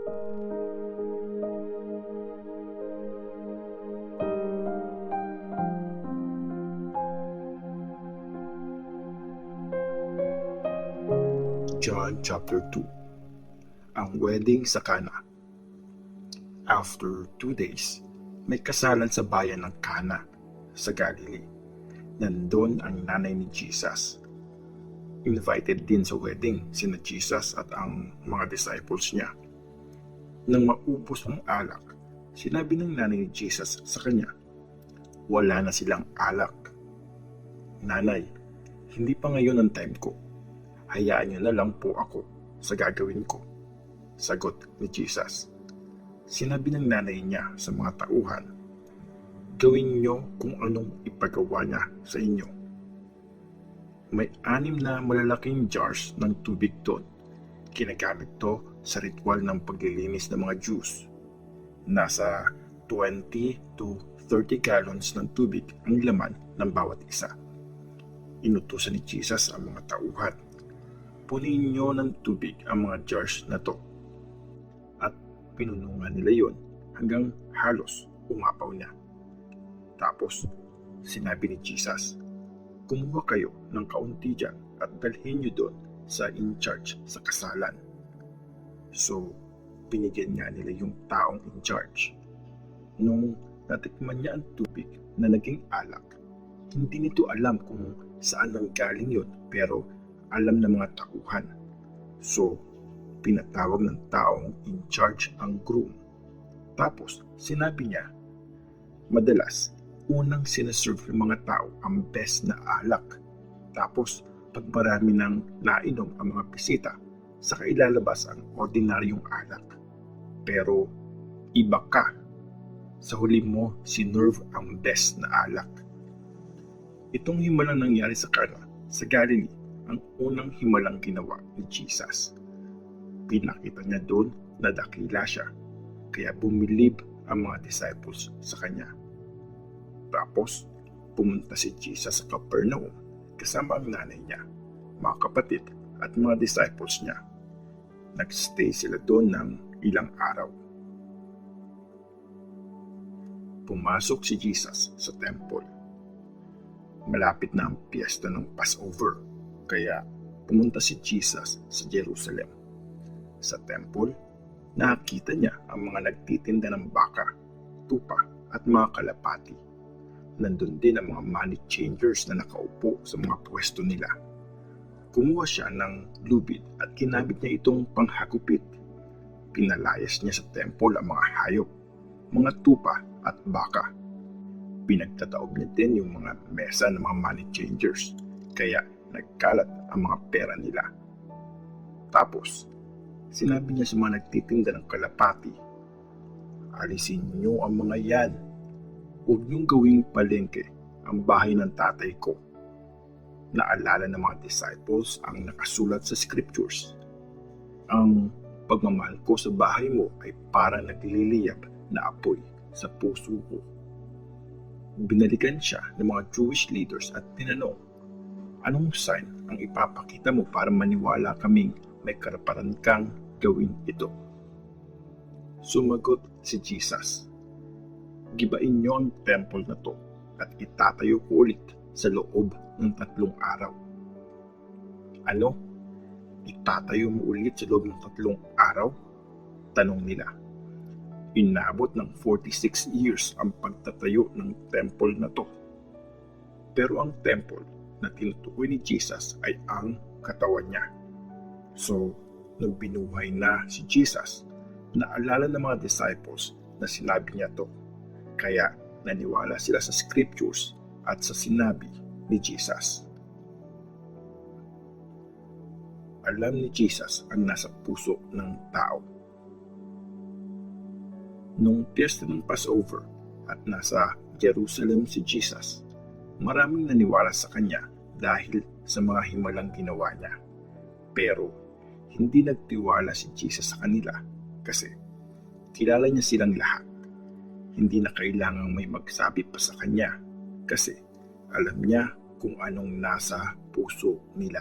John chapter 2. Ang wedding sa Cana. After 2 days, may kasalan sa bayan ng Cana sa Galilee. Nandun ang nanay ni Jesus. Invited din sa wedding sina Jesus at ang mga disciples niya. Nang maubos ang alak, sinabi ng nanay ni Jesus sa kanya, "Wala na silang alak." "Nanay, hindi pa ngayon ang time ko. Hayaan niyo na lang po ako sa gagawin ko," sagot ni Jesus. Sinabi ng nanay niya sa mga tauhan, "Gawin niyo kung anong ipagawa niya sa inyo." May 6 na malalaking jars ng tubig doon. Ginagamit to sa ritual ng paglilinis ng mga Jews. Nasa 20 to 30 gallons ng tubig ang laman ng bawat isa. Inutusan ni Jesus ang mga tauhan, "Punin niyo ng tubig ang mga jars na to." At pinunungan nila yon hanggang halos umapaw na. Tapos, sinabi ni Jesus, "Kumuha kayo ng kaunti dyan at dalhin niyo doon sa in-charge sa kasalan." So, binigyan niya nila yung taong in-charge. Nung natikman niya ang tubig na naging alak, hindi nito alam kung saan nanggaling yun, pero alam ng mga tauhan. So, pinatawag ng taong in charge ang groom. Tapos, sinabi niya, madalas, unang sinaserve ng mga tao ang best na alak. Tapos, pag marami ng nainom ang mga bisita, saka ilalabas ang ordinaryong alak. Pero, iba ka. Sa huli mo, sinerve ang best na alak. Itong himalang nangyari sa Cana, sa Galilee, ang unang himalang ginawa ni Jesus. Pinakita niya doon na dakila siya, kaya bumilib ang mga disciples sa kanya. Tapos, pumunta si Jesus sa Capernaum kasama ang nanay niya, mga kapatid at mga disciples niya. Nagstay sila doon ng ilang araw. Pumasok si Jesus sa temple. Malapit na ang piyesta ng Passover, kaya pumunta si Jesus sa Jerusalem. Sa temple, nakita niya ang mga nagtitinda ng baka, tupa at mga kalapati. Nandun din ang mga money changers na nakaupo sa mga pwesto nila. Kumuha siya ng lubid at ginamit niya itong panghagupit. Pinalayas niya sa temple ang mga hayop, mga tupa at baka. Pinagtataob niya din yung mga mesa ng mga money changers, kaya nagkalat ang mga pera nila. Tapos, sinabi niya sa mga nagtitinda ng kalapati, "Alisin niyo ang mga yan. Huwag niyong gawing palengke ang bahay ng tatay ko." Naalala ng mga disciples ang nakasulat sa scriptures. "Ang pagmamahal ko sa bahay mo ay parang nagliliyab na apoy sa puso ko." Binalikan siya ng mga Jewish leaders at tinanong, "Anong sign ang ipapakita mo para maniwala kaming may karapatan kang gawin ito?" Sumagot si Jesus, "Gibain niyo ang temple na to at itatayo ko ulit sa loob ng 3 araw." "Ano? Itatayo mo ulit sa loob ng 3 araw?" tanong nila. Inabot ng 46 years ang pagtatayo ng temple na to. Pero ang temple na tinutukoy ni Jesus ay ang katawan niya. So, nung binuhay na si Jesus, naalala ng mga disciples na sinabi niya to. Kaya naniwala sila sa scriptures at sa sinabi ni Jesus. Alam ni Jesus ang nasa puso ng tao. Nung piyesta ng Passover at nasa Jerusalem si Jesus, maraming naniwala sa kanya dahil sa mga himalang ginawa niya. Pero hindi nagtiwala si Jesus sa kanila kasi kilala niya silang lahat. Hindi na kailangang may magsabi pa sa kanya kasi alam niya kung anong nasa puso nila.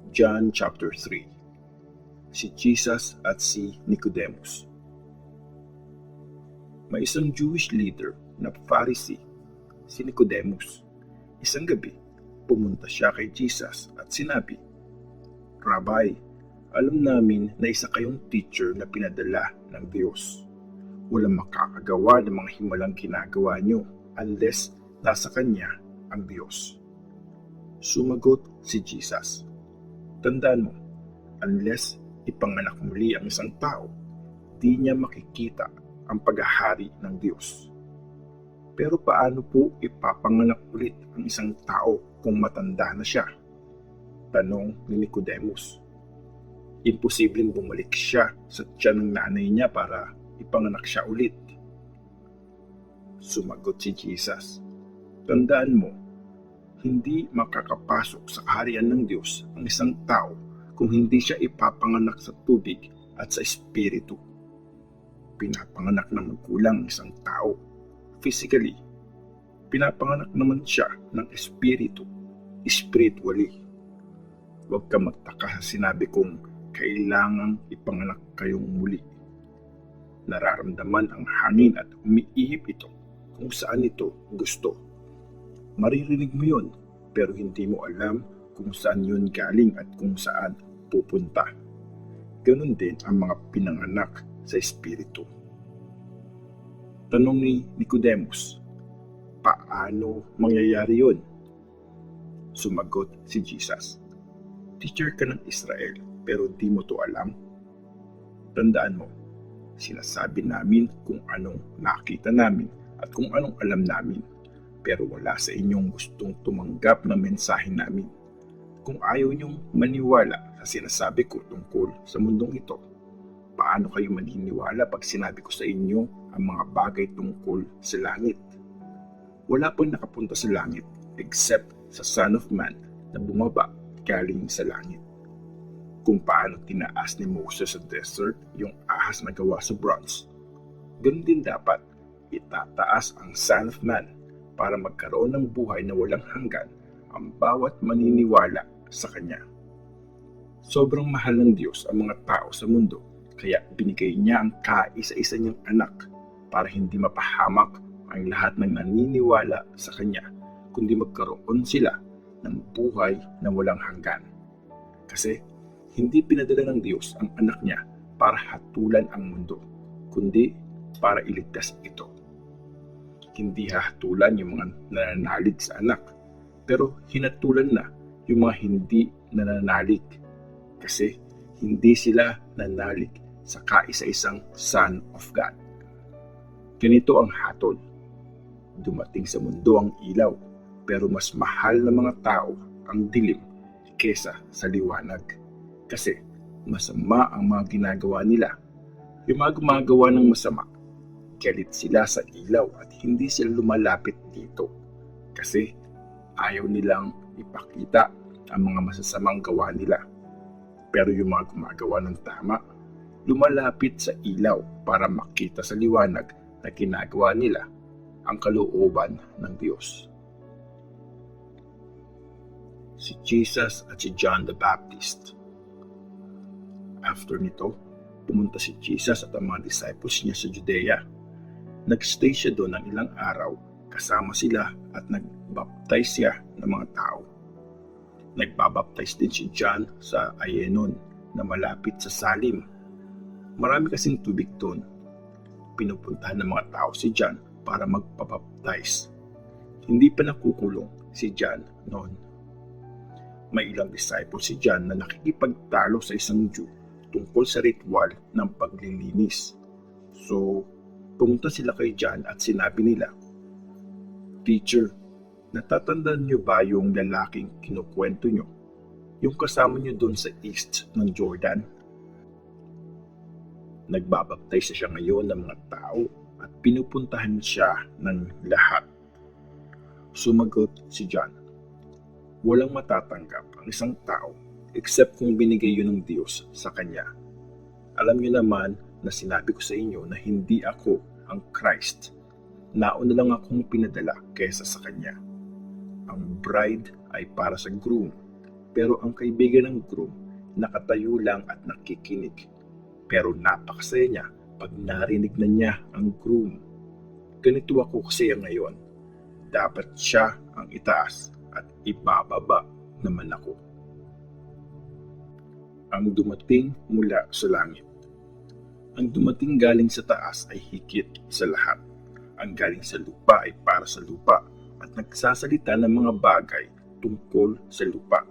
John chapter 3. Si Jesus at si Nicodemus. May isang Jewish leader na Pharisee, si Nicodemus. Isang gabi, pumunta siya kay Jesus at sinabi, "Rabbi, alam namin na isa kayong teacher na pinadala ng Diyos. Walang makakagawa ng mga himalang ginagawa niyo unless nasa Kanya ang Diyos." Sumagot si Jesus, "Tandaan mo, unless ipanganak muli ang isang tao, di niya makikita ang paghahari ng Diyos." Pero paano po ipapanganak ulit ang isang tao kung matanda na siya? Tanong ni Nicodemus. Imposibleng bumalik siya sa tiyan ng nanay niya para ipanganak siya ulit. Sumagot si Jesus, "Tandaan mo, hindi makakapasok sa kaharian ng Diyos ang isang tao kung hindi siya ipapanganak sa tubig at sa espiritu." Pinapanganak ng magulang isang tao physically. Pinapanganak naman siya ng espiritu, spiritually. Huwag ka magtaka sa sinabi kong kailangang ipanganak kayong muli. Nararamdaman ang hangin at umiihip ito kung saan ito gusto. Maririnig mo yun, pero hindi mo alam kung saan yun galing at kung saan pupunta. Ganon din ang mga pinanganak sa espiritu. Tanong ni Nicodemus, paano mangyayari yun? Sumagot si Jesus, "Teacher ka ng Israel, pero di mo to alam? Tandaan mo, sinasabi namin kung anong nakita namin at kung anong alam namin, pero wala sa inyong gustong tumanggap ng mensahe namin. Kung ayaw niyong maniwala sa sinasabi ko tungkol sa mundong ito, paano kayo maniniwala pag sinabi ko sa inyo ang mga bagay tungkol sa langit? Wala pang nakapunta sa langit except sa Son of Man na bumaba galing sa langit. Kung paano tinaas ni Moses sa desert yung ahas na gawa sa bronze, ganun din dapat itataas ang Son of Man para magkaroon ng buhay na walang hanggan ang bawat maniniwala sa Kanya. Sobrang mahal ng Diyos ang mga tao sa mundo, kaya binigay niya ang kaisa-isa niyang anak para hindi mapahamak ang lahat ng naniniwala sa Kanya, kundi magkaroon sila ng buhay na walang hanggan. Kasi hindi pinadala ng Diyos ang anak niya para hatulan ang mundo, kundi para iligtas ito. Hindi hahatulan yung mga nananalig sa anak, pero hinatulan na yung mga hindi nananalig kasi hindi sila nanalig sa kaisa-isang Son of God. Ganito ang hatol. Dumating sa mundo ang ilaw, pero mas mahal ng mga tao ang dilim kesa sa liwanag. Kasi masama ang mga ginagawa nila. Yung mga gumagawa ng masama, galit sila sa ilaw at hindi sila lumalapit dito kasi ayaw nilang ipakita ang mga masasamang gawa nila. Pero yung mga gumagawa ng tama, lumalapit sa ilaw para makita sa liwanag na ginagawa nila ang kalooban ng Diyos. Si Jesus at si John the Baptist. After nito, pumunta si Jesus at ang mga disciples niya sa Judea. Nagstay siya doon ng ilang araw, kasama sila at nagbaptize siya ng mga tao. Nagbabaptize din si John sa Aenon na malapit sa Salim. Marami kasing tubig doon. Pinupuntahan ng mga tao si John para magpabaptize. Hindi pa nakukulong si John noon. May ilang disciple si John na nakikipagtalo sa isang Jew tungkol sa ritual ng paglilinis. So, pumunta sila kay John at sinabi nila, "Teacher, natatandaan niyo ba yung lalaking kinukwento niyo? Yung kasama niyo doon sa east ng Jordan? Nagbabaptize siya ngayon ng mga tao at pinupuntahan siya ng lahat." Sumagot si John, "Walang matatanggap ang isang tao except kung binigay yun ng Diyos sa kanya. Alam niyo naman na sinabi ko sa inyo na hindi ako ang Christ. Nauna lang akong pinadala kaysa sa kanya. Ang bride ay para sa groom, Pero ang kaibigan ng groom, nakatayo lang at nakikinig. Pero napakasaya niya pag narinig na niya ang groom. Ganito ako kasi ngayon. Dapat siya ang itaas at ibababa naman ako. Ang dumating mula sa langit. Ang dumating galing sa taas ay higit sa lahat. Ang galing sa lupa ay para sa lupa at nagsasalita ng mga bagay tungkol sa lupa.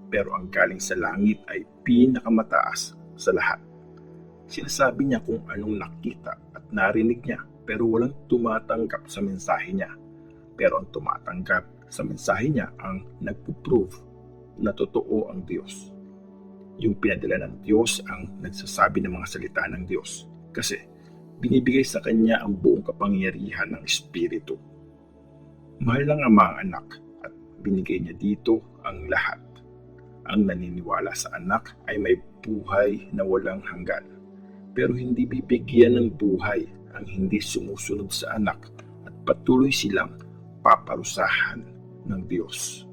Pero ang galing sa langit ay pinakamataas sa lahat. Sinasabi niya kung anong nakita at narinig niya, pero walang tumatanggap sa mensahe niya. Pero ang tumatanggap sa mensahe niya ang nagpo-prove na totoo ang Diyos. Yung pinadala ng Diyos ang nagsasabi ng mga salita ng Diyos kasi binibigay sa kanya ang buong kapangyarihan ng Espiritu. Mahal ng Ama ang anak at binigay niya dito ang lahat. Ang naniniwala sa anak ay may buhay na walang hanggan. Pero hindi bibigyan ng buhay ang hindi sumusunod sa anak at patuloy silang paparusahan ng Diyos.